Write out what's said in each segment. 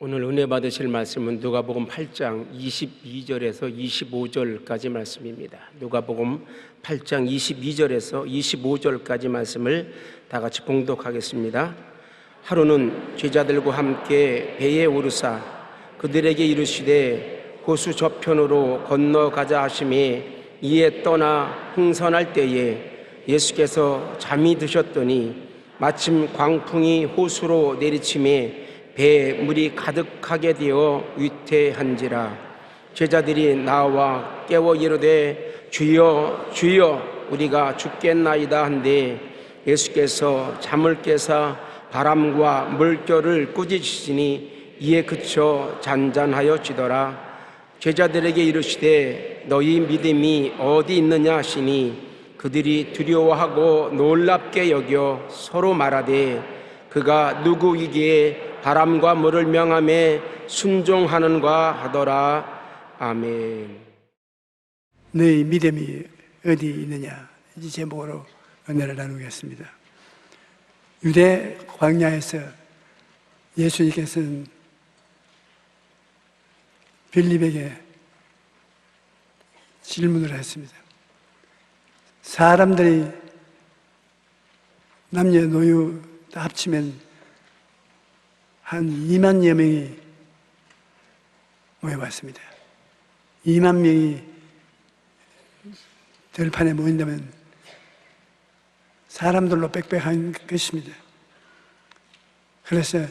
오늘 은혜 받으실 말씀은 누가복음 8장 22절에서 25절까지 말씀입니다. 누가복음 8장 22절에서 25절까지 말씀을 다 같이 봉독하겠습니다. 하루는 제자들과 함께 배에 오르사 그들에게 이르시되 호수 저편으로 건너가자 하시매 이에 떠나 흥선할 때에 예수께서 잠이 드셨더니 마침 광풍이 호수로 내리치매 배에 물이 가득하게 되어 위태한지라. 제자들이 나와 깨워 이르되 주여 주여 우리가 죽겠나이다 한데 예수께서 잠을 깨사 바람과 물결을 꾸짖으시니 이에 그쳐 잔잔하여지더라. 제자들에게 이르시되 너희 믿음이 어디 있느냐 하시니 그들이 두려워하고 놀랍게 여겨 서로 말하되 그가 누구이기에 바람과 물을 명하며 순종하는가 하더라. 아멘. 너희 믿음이 어디 있느냐, 이 제목으로 은혜를 나누겠습니다. 유대 광야에서 예수님께서는 빌립에게 질문을 했습니다. 사람들이 남녀노유 다 합치면 한 2만여 명이 모여봤습니다. 2만 명이 들판에 모인다면 사람들로 빽빽한 것입니다. 그래서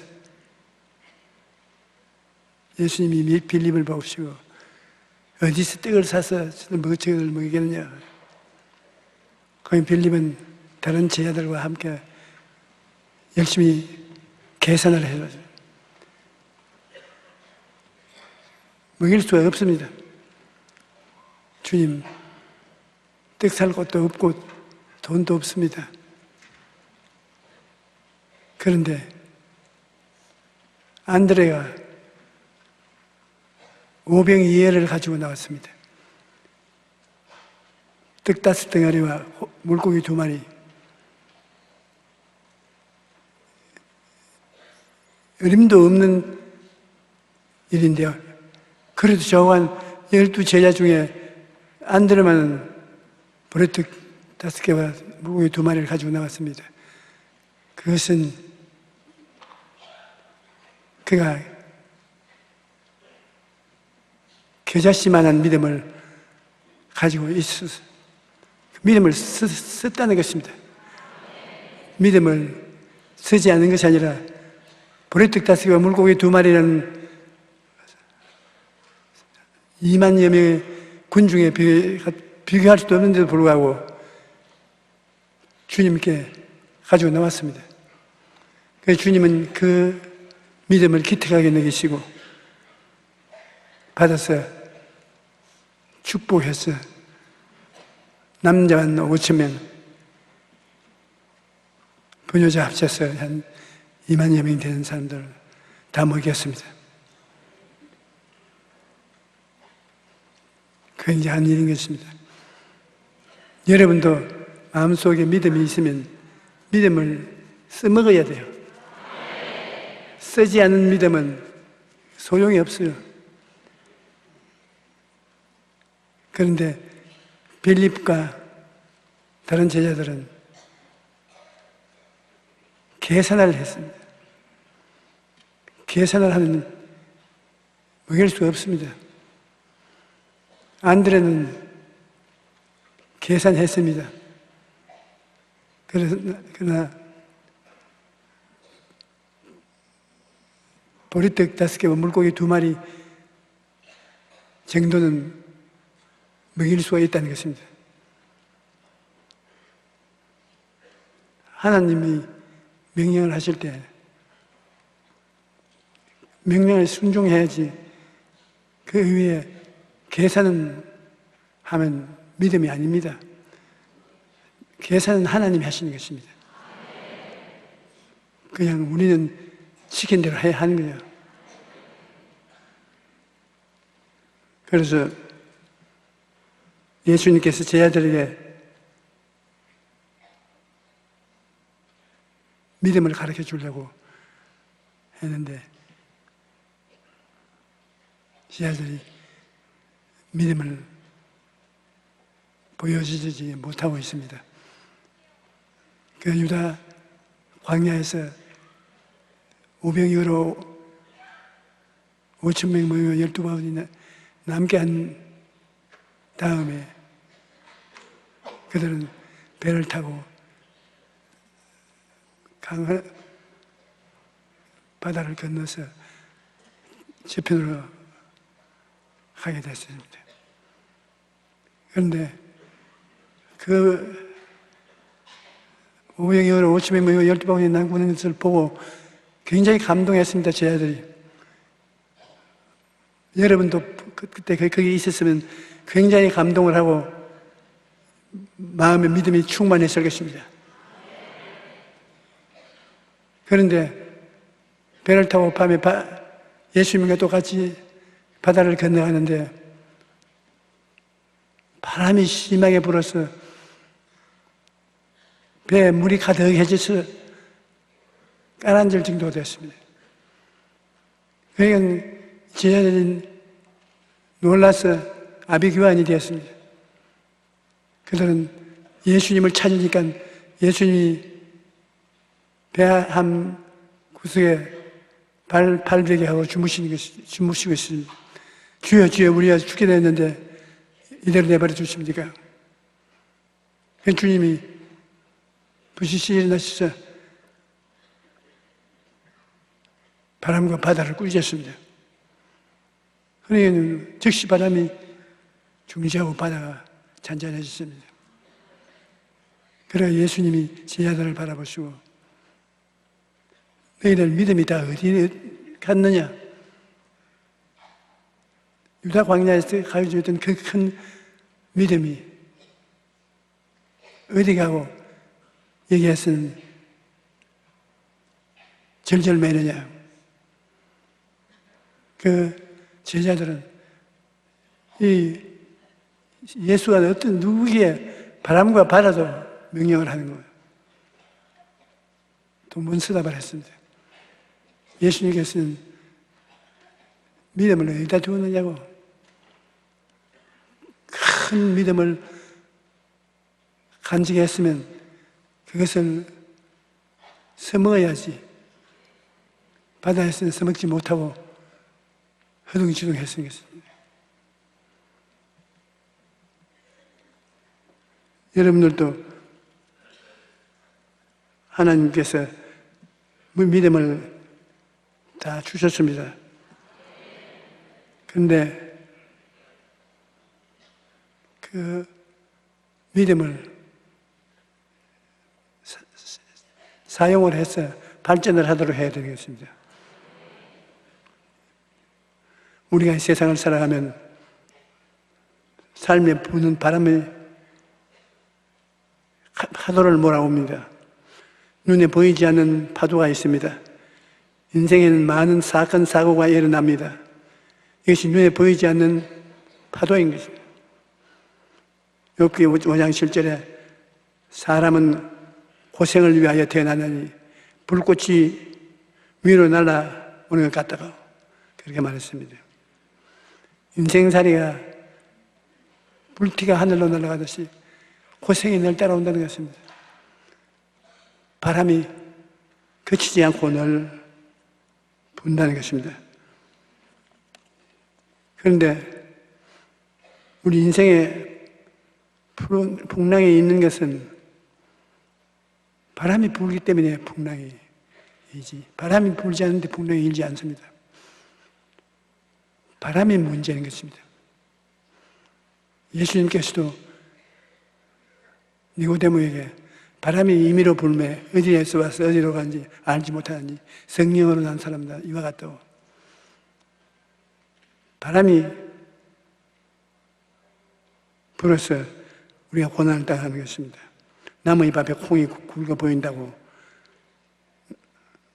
예수님이 빌립을 보시고 어디서 떡을 사서 저걸 먹이겠느냐. 거기 빌립은 다른 제자들과 함께 열심히 계산을 해서 먹일 수가 없습니다. 주님, 떡 살 곳도 없고 돈도 없습니다. 그런데 안드레가 5병 이해를 가지고 나왔습니다. 떡 5덩어리와 물고기 2마리. 어림도 없는 일인데요. 그래도 저한 12제자 중에 안드레만은 보리떡 5개와 물고기 2마리를 가지고 나왔습니다. 그것은 그가 겨자씨만한 믿음을 가지고 있어서 믿음을 썼다는 것입니다. 믿음을 쓰지 않은 것이 아니라 보리떡 5개와 물고기 2마리라는 2만여 명의 군중에 비교할 수도 없는데도 불구하고 주님께 가지고 나왔습니다. 그래서 주님은 그 믿음을 기특하게 여기시고 받아서 축복해서 남자만 5,000명, 부녀자 합쳐서 한 2만여 명 되는 사람들을 다 먹였습니다. 굉장한 일인 것입니다. 여러분도 마음속에 믿음이 있으면 믿음을 써먹어야 돼요. 쓰지 않은 믿음은 소용이 없어요. 그런데 빌립과 다른 제자들은 계산을 했습니다. 계산을 하면 먹일 수 없습니다. 안드레는 계산했습니다. 그러나 보리떡 5개와 물고기 2마리 정도는 먹일 수가 있다는 것입니다. 하나님이 명령을 하실 때 명령을 순종해야지 그 위에 계산은 하면 믿음이 아닙니다. 계산은 하나님이 하시는 것입니다. 그냥 우리는 시킨 대로 해야 하는 거예요. 그래서 예수님께서 제자들에게 믿음을 가르쳐 주려고 했는데 제자들이 믿음을 보여주지 못하고 있습니다. 그 유다 광야에서 오병이어로 5,000명 모여 12바울이 남게 한 다음에 그들은 배를 타고 바다를 건너서 저편으로 가게 됐습니다. 그런데 그 오병이어로 5,000명 모여 12바울이 남는 것을 보고 굉장히 감동했습니다. 제자들이. 여러분도 그때 거기 있었으면 굉장히 감동을 하고 마음의 믿음이 충만했을 것입니다. 그런데 배를 타고 밤에 예수님과 똑같이 바다를 건너가는데 바람이 심하게 불어서 배에 물이 가득해져서 깔아앉을 정도가 됐습니다. 그러니까 제자들은 놀라서 아비규환이 되었습니다. 그들은 예수님을 찾으니까 예수님이 배 한 구석에 발베개 하고 주무시고 있습니다. 주여, 주여, 우리가 죽게 됐는데 이대로 내버려 두십니까? 주님이 부시시 일어나셔서 바람과 바다를 꾸짖었습니다. 그러니까 즉시 바람이 중지하고 바다가 잔잔해졌습니다. 그래 예수님이 제자들을 바라보시고 너희들 믿음이 다 어디 갔느냐? 유다 광야에서 가지고 있던 그 큰 믿음이 어디 가고 여기에서는 절절매느냐? 그 제자들은 이 예수가 어떤 누구에게 바람과 바다도 명령을 하는 거예요. 또 문스답을 했습니다. 예수님께서는 믿음을 어디다 두었느냐고. 큰 믿음을 간직했으면 그것을 써먹어야지. 바다에서는 써먹지 못하고 허둥지둥 했습니다. 여러분들도 하나님께서 믿음을 다 주셨습니다. 그런데 그 믿음을 사용을 해서 발전을 하도록 해야 되겠습니다. 우리가 이 세상을 살아가면 삶에 부는 바람이 파도를 몰아옵니다. 눈에 보이지 않는 파도가 있습니다. 인생에는 많은 사건, 사고가 일어납니다. 이것이 눈에 보이지 않는 파도인 것입니다. 욥기 5장 7절에 사람은 고생을 위하여 태어나느니 불꽃이 위로 날아오는 것 같다고 그렇게 말했습니다. 인생살이가 불티가 하늘로 날아가듯이 고생이 늘 따라온다는 것입니다. 바람이 그치지 않고 늘 분다는 것입니다. 그런데 우리 인생에 풍랑이 있는 것은 바람이 불기 때문에 풍랑이 일지, 바람이 불지 않는데 풍랑이 일지 않습니다. 바람이 문제인 것입니다. 예수님께서도 니고데모에게 바람이 임의로 불매 어디에서 와서 어디로 간지 알지 못하니 성령으로 난 사람이다 이와 같다고. 바람이 불어서 우리가 고난을 당하는 것입니다. 남의 입 앞에 콩이 굵어 보인다고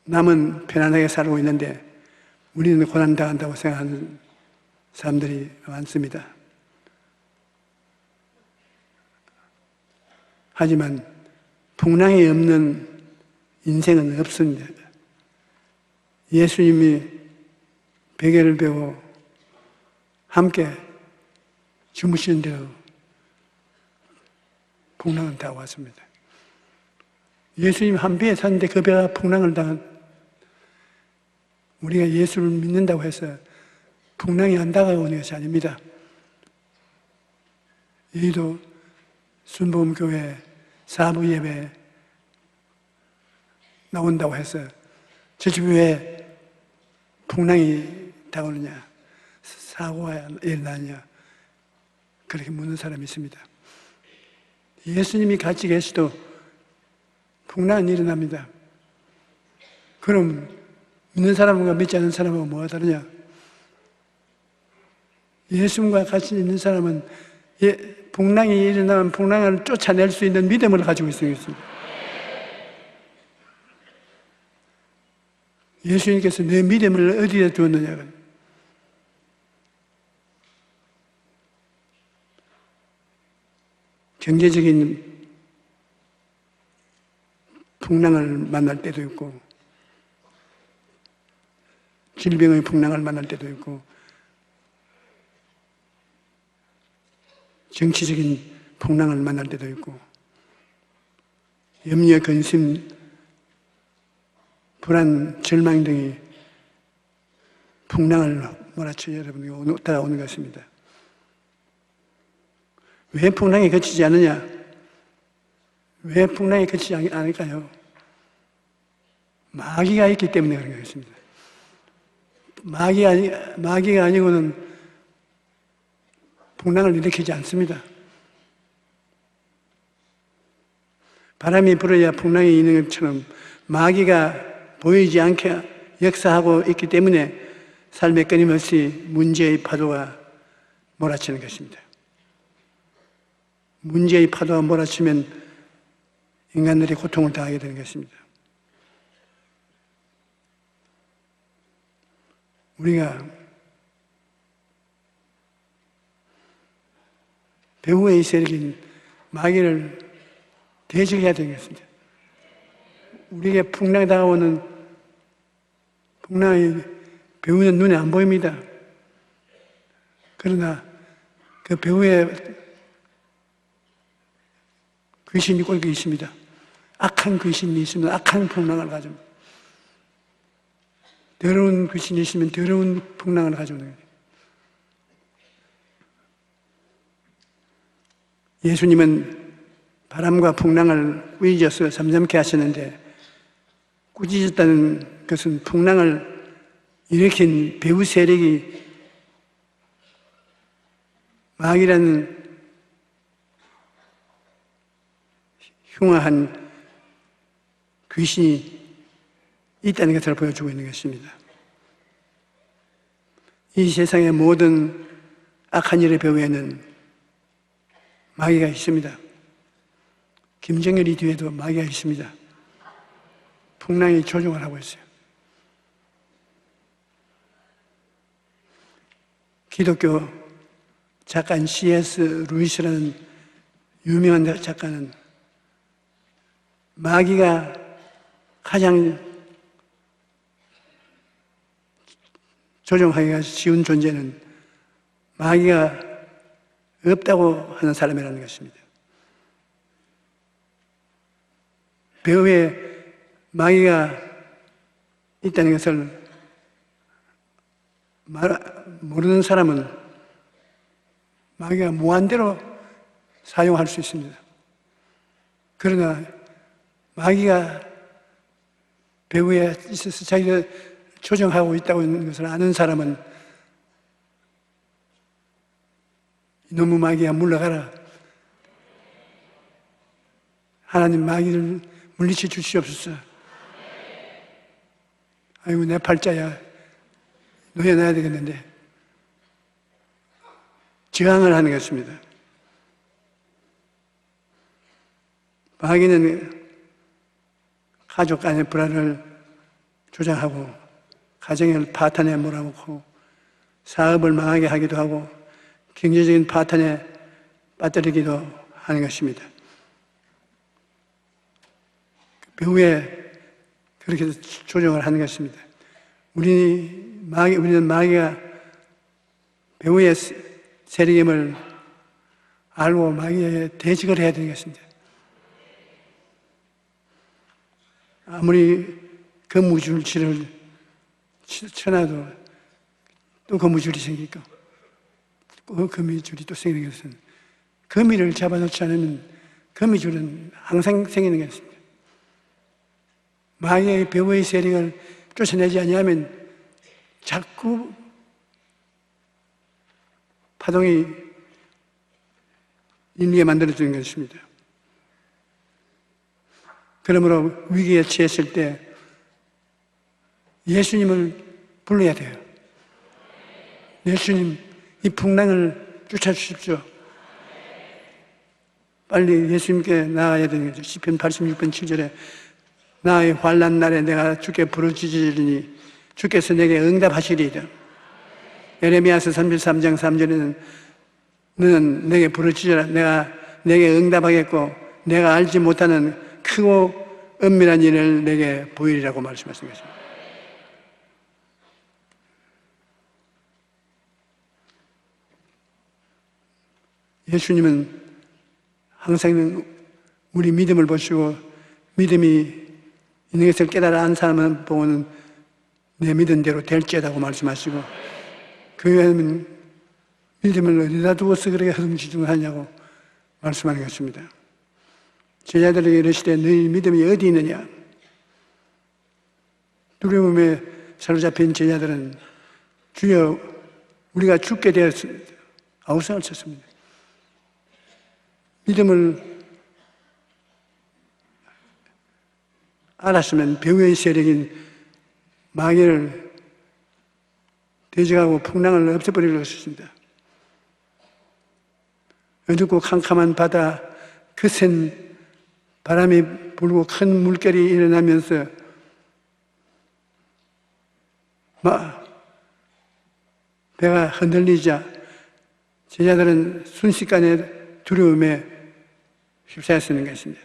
남은 편안하게 살고 있는데 우리는 고난 당한다고 생각하는 사람들이 많습니다. 하지만 풍랑이 없는 인생은 없습니다. 예수님이 베개를 베고 함께 주무시는 대로 풍랑은 다 왔습니다. 예수님 한 배에 탔는데 그 배가 풍랑을 당한, 우리가 예수를 믿는다고 해서 풍랑이 안 다가오는 것이 아닙니다. 여의도 순복음교회 사부 예배 나온다고 해서 저 집에 왜 풍랑이 다가오느냐, 사고가 일어나냐, 그렇게 묻는 사람이 있습니다. 예수님이 같이 계시도 풍랑은 일어납니다. 그럼 믿는 사람과 믿지 않는 사람하고 뭐가 다르냐? 예수님과 같이 있는 사람은 풍랑이 일어나면 풍랑을 쫓아낼 수 있는 믿음을 가지고 있습니다. 예수님께서 내 믿음을 어디에 두었느냐? 경제적인 풍랑을 만날 때도 있고, 질병의 풍랑을 만날 때도 있고, 정치적인 풍랑을 만날 때도 있고, 염려, 근심, 불안, 절망 등이 풍랑을 몰아쳐 여러분에게 다가오는 것입니다. 왜 풍랑이 그치지 않느냐? 왜 풍랑이 그치지 않을까요? 마귀가 있기 때문에 그런 것입니다. 마귀가 아니고는 풍랑을 일으키지 않습니다. 바람이 불어야 풍랑이 있는 것처럼 마귀가 보이지 않게 역사하고 있기 때문에 삶에 끊임없이 문제의 파도가 몰아치는 것입니다. 문제의 파도가 몰아치면 인간들이 고통을 당하게 되는 것입니다. 우리가 배후의 세력인 마귀를 대적해야 되는 것입니다. 우리에게 풍랑이 다가오는 풍랑이 배후는 눈에 안 보입니다. 그러나 그 배후에 귀신이 꼴고 있습니다. 악한 귀신이 있으면 악한 풍랑을 가져옵니다. 더러운 귀신이 있으면 더러운 풍랑을 가져오는 거예요. 예수님은 바람과 풍랑을 꾸짖어서 잠잠케 하셨는데, 꾸짖었다는 것은 풍랑을 일으킨 배후 세력이 마귀라는 흉악한 귀신이 있다는 것을 보여주고 있는 것입니다. 이 세상의 모든 악한 일의 배후에는 마귀가 있습니다. 김정일이 뒤에도 마귀가 있습니다. 풍랑이 조종을 하고 있어요. 기독교 작가인 C.S. 루이스라는 유명한 작가는 마귀가 가장 조종하기가 쉬운 존재는 마귀가 없다고 하는 사람이라는 것입니다. 배후에 마귀가 있다는 것을 모르는 사람은 마귀가 무한대로 사용할 수 있습니다. 그러나 마귀가 배후에 있어서 자기가 조정하고 있다고 하는 것을 아는 사람은 이놈의 마귀야 물러가라. 하나님 마귀를 물리쳐 주시옵소서. 아이고 내 팔자야. 놓여놔야 되겠는데. 저항을 하는 것입니다. 마귀는 가족 간의 불화를 조장하고 가정을 파탄에 몰아넣고 사업을 망하게 하기도 하고 경제적인 파탄에 빠뜨리기도 하는 것입니다. 배후에 그렇게 조정을 하는 것입니다. 우리는 마귀가 배후의 세력임을 알고 마귀에 대적을 해야 되겠습니다. 아무리 거무줄치를 쳐놔도 또 거무줄이 생기고 또 거미줄이 또 생기는 것은 거미를 잡아놓지 않으면 거미줄은 항상 생기는 것입니다. 마귀의 배후의 세력을 쫓아내지 아니하면 자꾸 파동이 인류에 만들어지는 것입니다. 그러므로 위기에 처했을 때 예수님을 불러야 돼요. 예수님, 이 풍랑을 쫓아주십시오. 빨리 예수님께 나아가야 되는 거죠. 시편 86편 7절에 나의 환난 날에 내가 주께 부르짖으리니 주께서 내게 응답하시리이다. 예레미야서 33장 3절에는 너는 내게 부르짖으라. 내가 내게 응답하겠고 내가 알지 못하는 크고 은밀한 일을 내게 보이리라고 말씀하신 것입니다. 예수님은 항상 우리 믿음을 보시고 믿음이 있는 것을 깨달아 안 사람은 보고는 내 믿은 대로 될지어다고 말씀하시고 그 외에는 믿음을 어디다 두어서 그렇게 허둥지둥하냐고 말씀하는 것입니다. 제자들에게 이르시되 너희 믿음이 어디 있느냐? 두려움에 사로잡힌 제자들은 주여 우리가 죽게 되었습니다. 아우성을 쳤습니다. 믿음을 알았으면 배후의 세력인 마귀를 대적하고 풍랑을 없애버릴 것입니다. 어둡고 캄캄한 바다, 거센 바람이 불고 큰 물결이 일어나면서 배가 흔들리자 제자들은 순식간에 두려움에 휩싸였는 것입니다.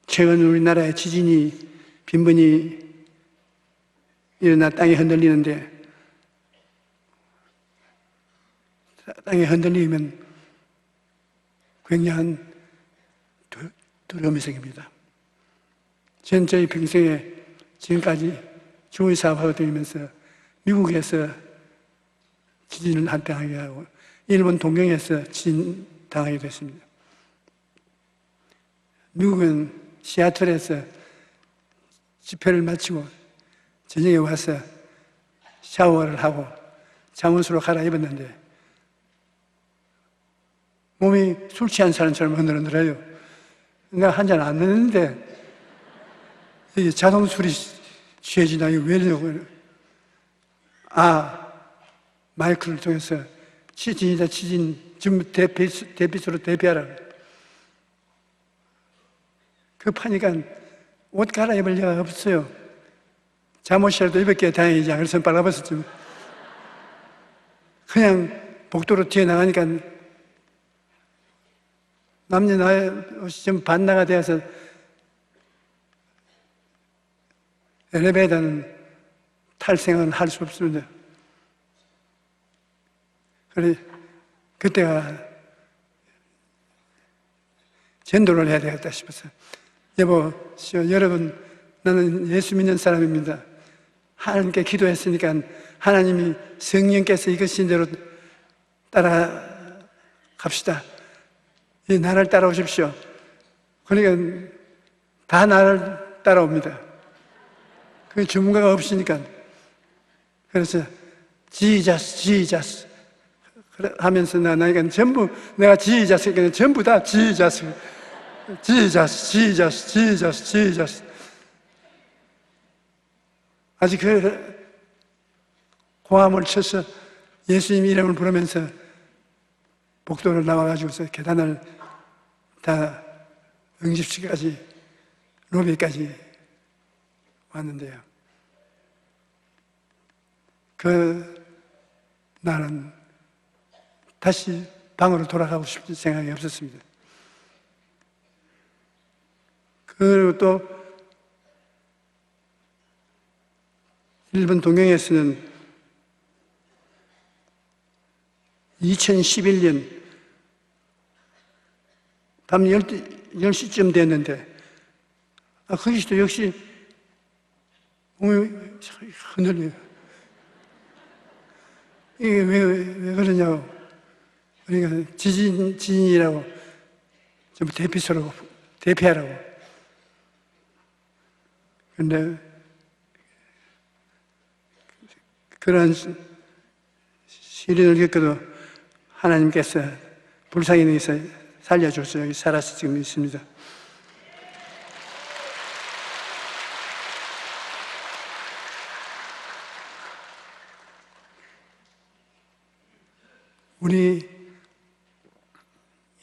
최근 우리나라에 지진이 빈번히 일어나 땅이 흔들리는데 땅이 흔들리면 굉장한 두려움이 생깁니다. 저는 저희 평생에 지금까지 조의 사업하고 다니면서 미국에서 지진을 당하게 하고 일본 동경에서 지진 당하게 됐습니다. 미국은 시애틀에서 집회를 마치고 저녁에 와서 샤워를 하고 잠옷으로 갈아입었는데 몸이 술 취한 사람처럼 흔들흔들해요. 내가 한 잔 안 넣는데 이게 자동술이 취해지나 이거 왜 이러냐고. 마이크를 통해서 지진이다 지진 지금 대피소로 대피하라. 급하니까 옷 갈아입을 리가 없어요. 잠옷이라도 입었기에 다행이지. 그래서 빨아봤었지. 그냥 복도로 튀어나가니까 남녀 나이 옷이 좀 반나가 되어서 엘리베이터는 탈 생각은 할 수 없습니다. 그래, 그때가 전도를 해야 되겠다 싶었어요. 여보시오, 여러분, 나는 예수 믿는 사람입니다. 하나님께 기도했으니까 하나님이 성령께서 이것인 대로 따라갑시다. 나를 따라오십시오. 그러니까 다 나를 따라옵니다. 그 전문가가 없으니까. 그래서 지저스 하면서 나니까 전부 내가 지저스니까 전부 다 지저스 아직 그 고함을 쳐서 예수님 이름을 부르면서 복도를 나와가지고서 계단을 다 응집실까지 로비까지 왔는데요. 그 날은 다시 방으로 돌아가고 싶은 생각이 없었습니다. 그리고 또 일본 동경에서는 2011년 밤 10시쯤 됐는데 거기서도 역시 몸이 흔들려요. 이게 왜 그러냐고. 그러니까 지진이라고 좀 대피하라고. 근데 그러한 시련을 겪어도 하나님께서 불쌍히 능해서 살려줘서 여기 살아서 지금 있습니다. 우리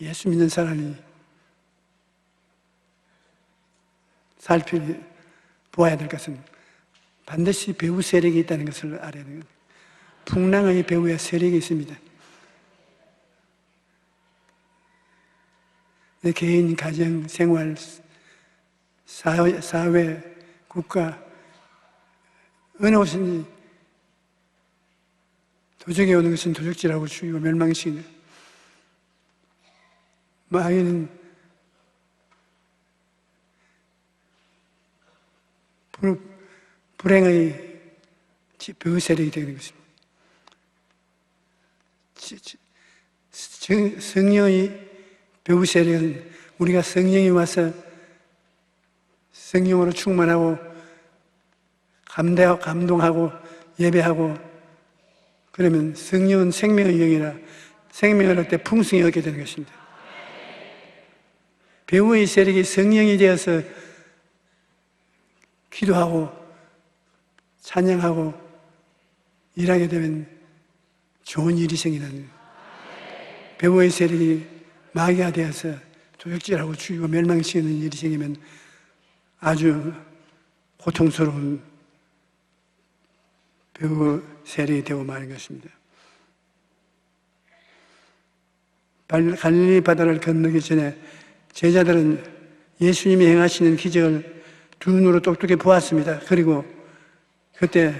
예수 믿는 사람이 살펴보아야 될 것은 반드시 배후 세력이 있다는 것을 알아야 돼요. 풍랑의 배후에 세력이 있습니다. 내 개인, 가정, 생활, 사회, 국가 어느 곳인지 도적에 오는 것은 도적질하고 죽이고 멸망시키는 마귀는 불행의 배후 세력이 되는 것입니다. 성령의 배후 세력은 우리가 성령이 와서 성령으로 충만하고 감동하고 예배하고 그러면 성령은 생명의 영이라 생명을 할 때 풍성히 얻게 되는 것입니다. 배후의 세력이 성령이 되어서 기도하고 찬양하고 일하게 되면 좋은 일이 생기는 거예요. 배후의 세력이 마귀가 되어서 도적질하고 죽이고 멸망시키는 일이 생기면 아주 고통스러운 배후 세력이 되고 마는 것입니다. 갈릴리 바다를 건너기 전에 제자들은 예수님이 행하시는 기적을 두 눈으로 똑똑히 보았습니다. 그리고 그때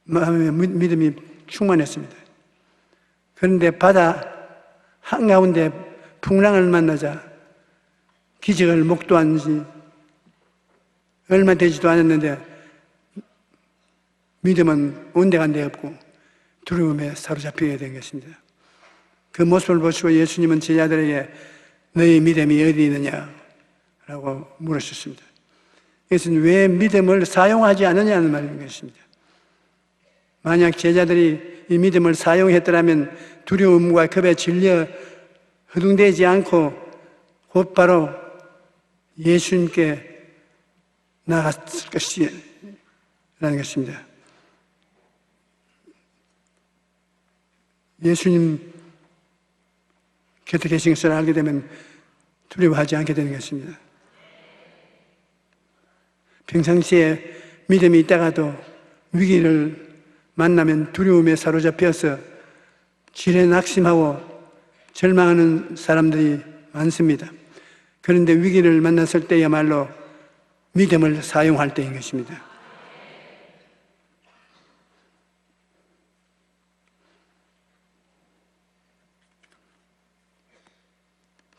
마음의 믿음이 충만했습니다. 그런데 바다 한가운데 풍랑을 만나자 기적을 목도한 지 얼마 되지도 않았는데 믿음은 온데간데 없고 두려움에 사로잡히게 된 것입니다. 그 모습을 보시고 예수님은 제자들에게 너희 믿음이 어디 있느냐? 라고 물으셨습니다. 이것은 왜 믿음을 사용하지 않느냐는 말인 것입니다. 만약 제자들이 이 믿음을 사용했더라면 두려움과 겁에 질려 허둥대지 않고 곧바로 예수님께 나갔을 것이라는 것입니다. 예수님 곁에 계신 것을 알게 되면 두려워하지 않게 되는 것입니다. 평상시에 믿음이 있다가도 위기를 만나면 두려움에 사로잡혀서 지레 낙심하고 절망하는 사람들이 많습니다. 그런데 위기를 만났을 때야말로 믿음을 사용할 때인 것입니다.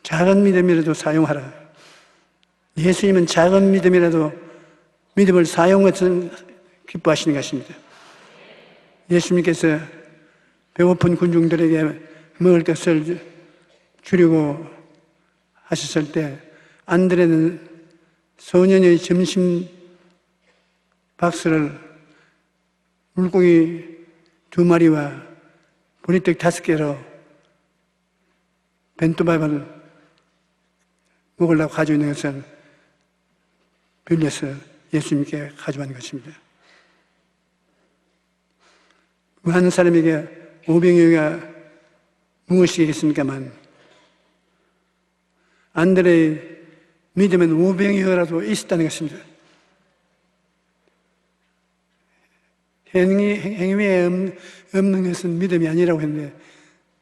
작은 믿음이라도 사용하라. 예수님은 작은 믿음이라도 믿음을 사용해서 기뻐하시는 것입니다. 예수님께서 배고픈 군중들에게 먹을 것을 주려고 하셨을 때 안드레는 소년의 점심 박스를 물고기 2마리와 보리떡 5개로 벤또밥을 먹으려고 가지고 있는 것을 빌려서 예수님께 가져간 것입니다. 한 사람에게 오병이어가 무엇이겠습니까만 안드레의 믿음은 오병이어라도 있었다는 것입니다. 행위에 없는 것은 믿음이 아니라고 했는데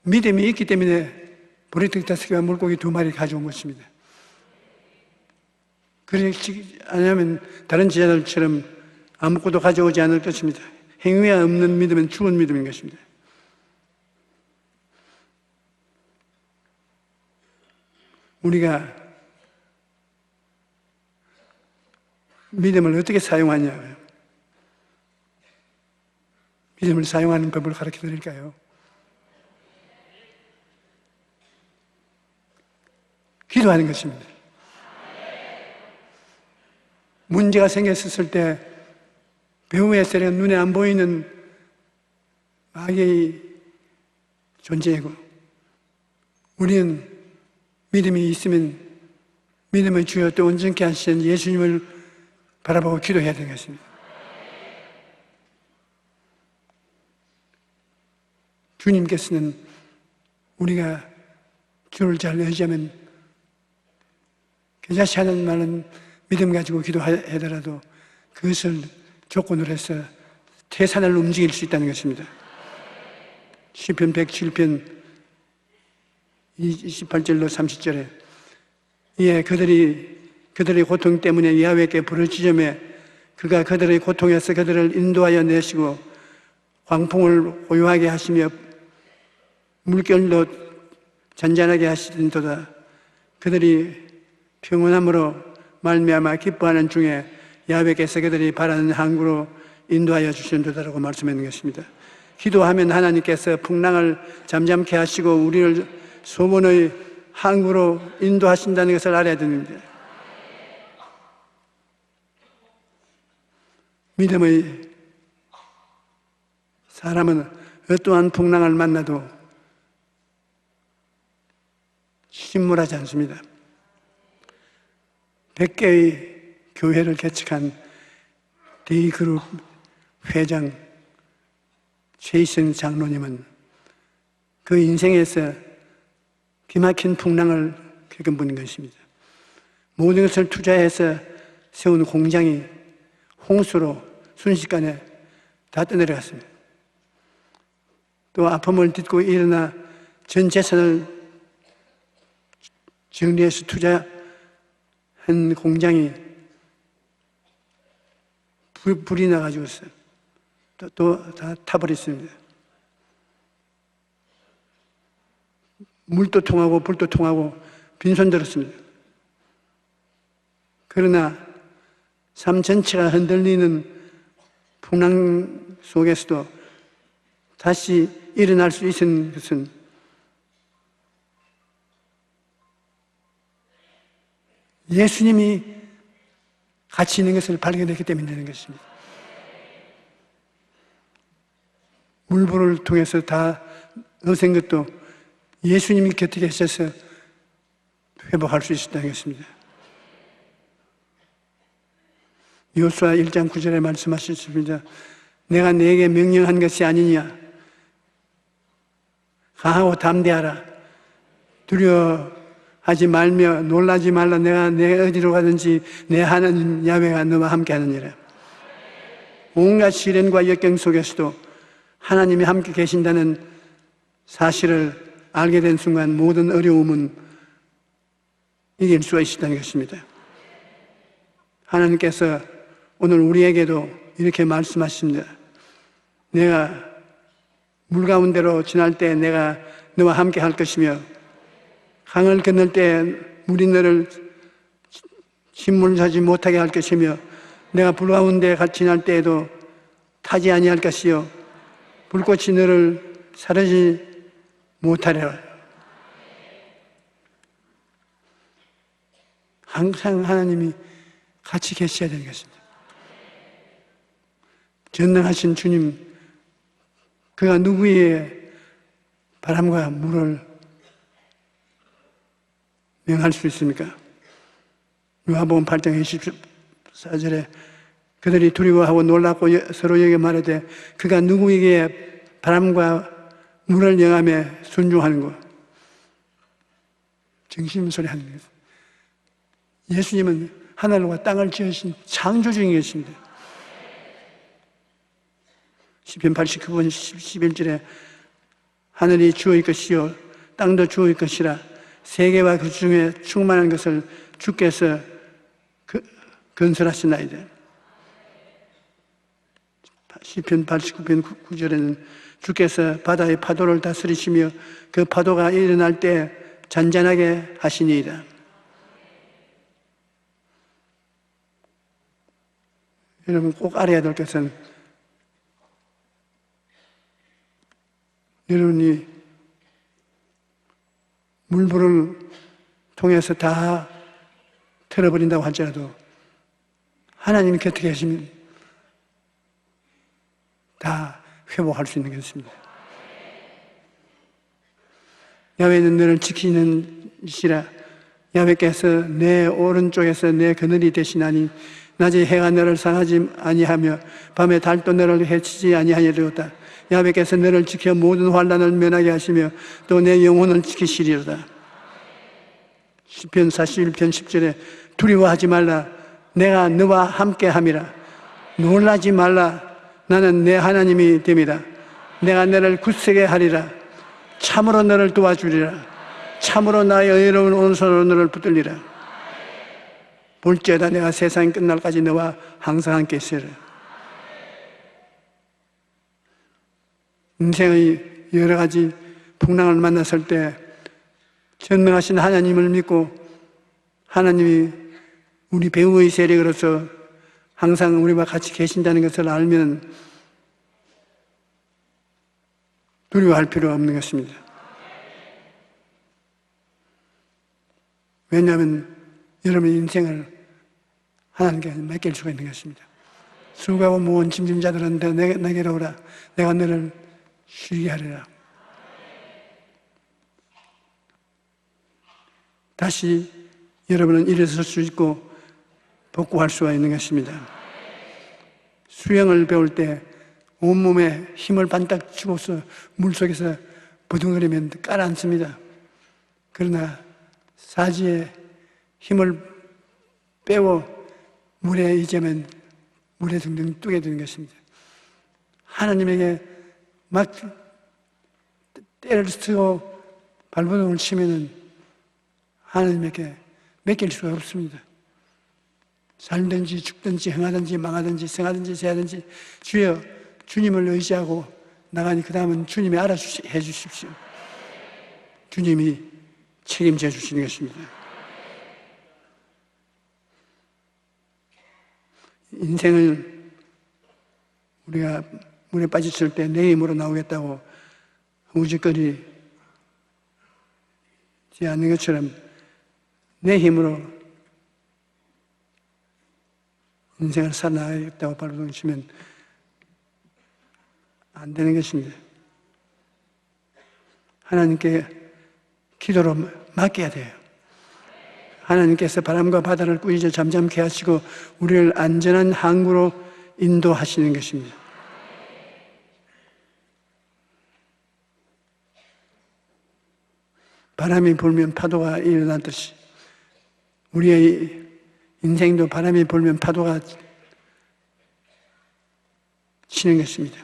믿음이 있기 때문에 보리떡 5개와 물고기 2마리 가져온 것입니다. 그렇지 않으면 다른 제자들처럼 아무것도 가져오지 않을 것입니다. 행위가 없는 믿음은 죽은 믿음인 것입니다. 우리가 믿음을 어떻게 사용하냐? 믿음을 사용하는 법을 가르쳐 드릴까요? 기도하는 것입니다. 문제가 생겼을 때 배후의 세력은 눈에 안 보이는 마귀의 존재이고, 우리는 믿음이 있으면 믿음의 주여 또 온전케 하시는 예수님을 바라보고 기도해야 되는 것입니다. 주님께서는 우리가 주를 잘 의지하면 겨자씨 하는 말은 믿음 가지고 기도하더라도 그것을 조건으로 해서 태산을 움직일 수 있다는 것입니다. 시편 107편 28절로 30절에 이에 그들의 고통 때문에 야훼께 부르짖으며 그가 그들의 고통에서 그들을 인도하여 내시고 광풍을 고요하게 하시며 물결로 잔잔하게 하시는도다. 그들이 평온함으로 말미암아 기뻐하는 중에 야훼께서 그들이 바라는 항구로 인도하여 주시는도다라고 말씀하는 것입니다. 기도하면 하나님께서 풍랑을 잠잠케 하시고 우리를 소원의 항구로 인도하신다는 것을 알아야 됩니다. 믿음의 사람은 어떠한 풍랑을 만나도 침몰하지 않습니다. 100개의 교회를 개척한 D그룹 회장 최희선 장로님은 그 인생에서 기막힌 풍랑을 겪은 분인 것입니다. 모든 것을 투자해서 세운 공장이 홍수로 순식간에 다 떠내려갔습니다. 또 아픔을 딛고 일어나 전 재산을 정리해서 투자한 공장이 불이 나가지고서 또 다 타버렸습니다. 물도 통하고 불도 통하고 빈손 들었습니다. 그러나 삶 전체가 흔들리는 풍랑 속에서도 다시 일어날 수 있는 것은 예수님이 같이 있는 것을 발견했기 때문이라는 것입니다. 물불을 통해서 다 어센 것도 예수님이 곁에 계셔서 회복할 수 있었다는 것입니다. 여호수아 1장 9절에 말씀하셨습니다. 내가 네게 명령한 것이 아니냐. 강하고 담대하라. 두려워하지 말며 놀라지 말라. 내가 내 어디로 가든지 내 하나님 야훼가 너와 함께 하느니라. 온갖 시련과 역경 속에서도 하나님이 함께 계신다는 사실을 알게 된 순간 모든 어려움은 이길 수가 있다는 것입니다. 하나님께서 오늘 우리에게도 이렇게 말씀하십니다. 내가 물 가운데로 지날 때 내가 너와 함께 할 것이며 강을 건널 때 물이 너를 침몰하지 못하게 할 것이며 내가 불 가운데 지날 때에도 타지 아니할 것이요 불꽃이 너를 사르지 못하리라. 항상 하나님이 같이 계셔야 되는 것입니다. 전능하신 주님, 그가 누구의 바람과 물을 명할 수 있습니까? 요한복음 8장 24절에 그들이 두려워하고 놀랍고 서로에게 말하되 그가 누구에게 바람과 물을 명하며 순종하는 것. 정신소리 하는 것. 예수님은 하늘과 땅을 지으신 창조주인 것입니다. 시편 89편 11절에 하늘이 주의 것이요 땅도 주의 것이라 세계와 그 중에 충만한 것을 주께서 건설하시나이다. 시편 89편 9절에는 주께서 바다의 파도를 다스리시며 그 파도가 일어날 때 잔잔하게 하시니이다. 여러분 꼭 알아야 될 것은 여러분이 물불을 통해서 다 틀어버린다고 할지라도 하나님이 곁에 계시면 다 회복할 수 있는 것입니다. 야훼는 너를 지키는 이시라. 야훼께서 내 오른쪽에서 내 그늘이 되시나니 낮에 해가 너를 상하지 아니하며 밤에 달도 너를 해치지 아니하리로다. 야훼께서 너를 지켜 모든 환난을 면하게 하시며 또 내 영혼을 지키시리로다. 시편 41편 10절에 두려워하지 말라. 내가 너와 함께함이라. 놀라지 말라. 나는 내 하나님이 됨이다. 내가 너를 굳세게 하리라. 참으로 너를 도와주리라. 참으로 나의 의로운 오른손으로 너를 붙들리라. 볼지어다 내가 세상이 끝날까지 너와 항상 함께 있으리라. 인생의 여러 가지 풍랑을 만났을 때 전능하신 하나님을 믿고 하나님이 우리 배우의 세력으로서 항상 우리와 같이 계신다는 것을 알면 두려워할 필요 없는 것입니다. 왜냐하면 여러분의 인생을 하나님께 맡길 수가 있는 것입니다. 수고하고 무거운 짐진 자들은 내게로 오라. 내가 너를 쉬게 하리라. 다시 여러분은 일어설 수 있고 복구할 수가 있는 것입니다. 수영을 배울 때 온몸에 힘을 반딱 주고서 물속에서 부둥거리면 가라앉습니다. 그러나 사지에 힘을 빼워 물에 이제면 물에 등등 뜨게 되는 것입니다. 하나님에게 막 때를 쓰고 발버둥을 치면은 하나님에게 맡길 수가 없습니다. 살든지 죽든지 행하든지 망하든지 생하든지 세하든지 주여 주님을 의지하고 나가니 그 다음은 주님이 알아서 해주십시오. 주님이 책임져 주시는 것입니다. 인생을 우리가 물에 빠졌을 때 내 힘으로 나오겠다고 우직거리지 않는 것처럼 내 힘으로 인생을 살아나가겠다고 발버둥 치면 안 되는 것입니다. 하나님께 기도로 맡겨야 돼요. 하나님께서 바람과 바다를 꾸짖어 잠잠케 하시고 우리를 안전한 항구로 인도하시는 것입니다. 바람이 불면 파도가 일어나듯이 우리의 인생도 바람이 불면 파도가 치는 것입니다.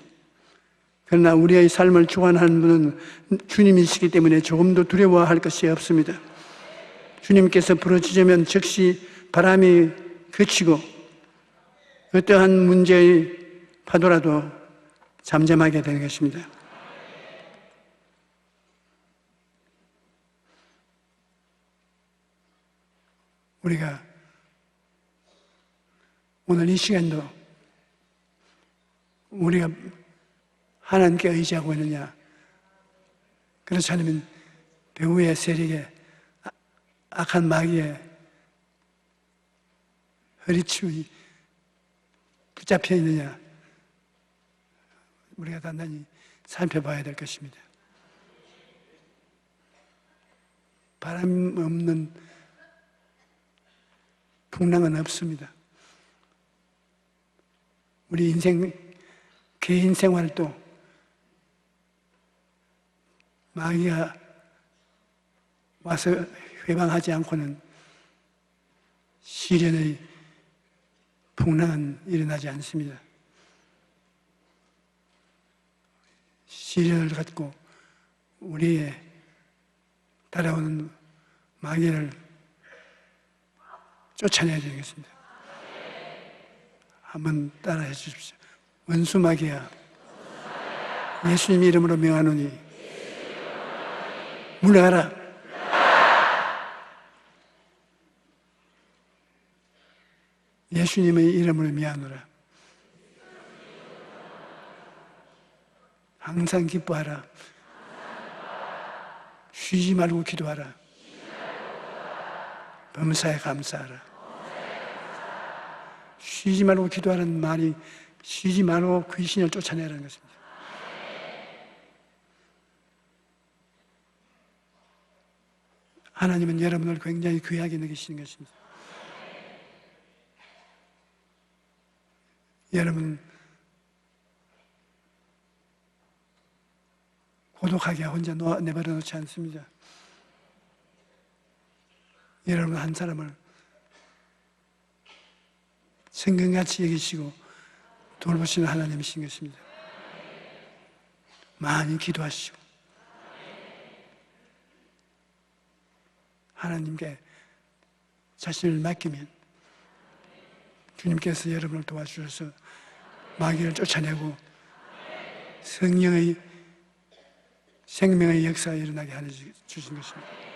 그러나 우리의 삶을 주관하는 분은 주님이시기 때문에 조금도 두려워할 것이 없습니다. 주님께서 부르짖으면 즉시 바람이 그치고 어떠한 문제의 파도라도 잠잠하게 되는 것입니다. 우리가 오늘 이 시간도 우리가 하나님께 의지하고 있느냐? 그렇지 않으면 배후의 세력에 악한 마귀의 허리춤이 붙잡혀 있느냐? 우리가 단단히 살펴봐야 될 것입니다. 바람 없는 풍랑은 없습니다. 우리 인생, 개인 생활도 마귀가 와서 회방하지 않고는 시련의 풍랑은 일어나지 않습니다. 시련을 갖고 우리의 따라오는 마귀를 쫓아내야 되겠습니다. 한번 따라해 주십시오. 원수 마귀야, 예수님 이름으로 명하노니 물러가라. 예수님의 이름으로 명하노라. 항상 기뻐하라. 쉬지 말고 기도하라. 범사에 감사하라. 쉬지 말고 기도하라는 말이 쉬지 말고 귀신을 쫓아내라는 것입니다. 하나님은 여러분을 굉장히 귀하게 느끼시는 것입니다. 여러분 고독하게 혼자 내버려 놓지 않습니다. 여러분 한 사람을 생명같이 여기시고 돌보시는 하나님이신 것입니다. 많이 기도하시고 하나님께 자신을 맡기면 주님께서 여러분을 도와주셔서 마귀를 쫓아내고 성령의 생명의 역사가 일어나게 하여 주신 것입니다.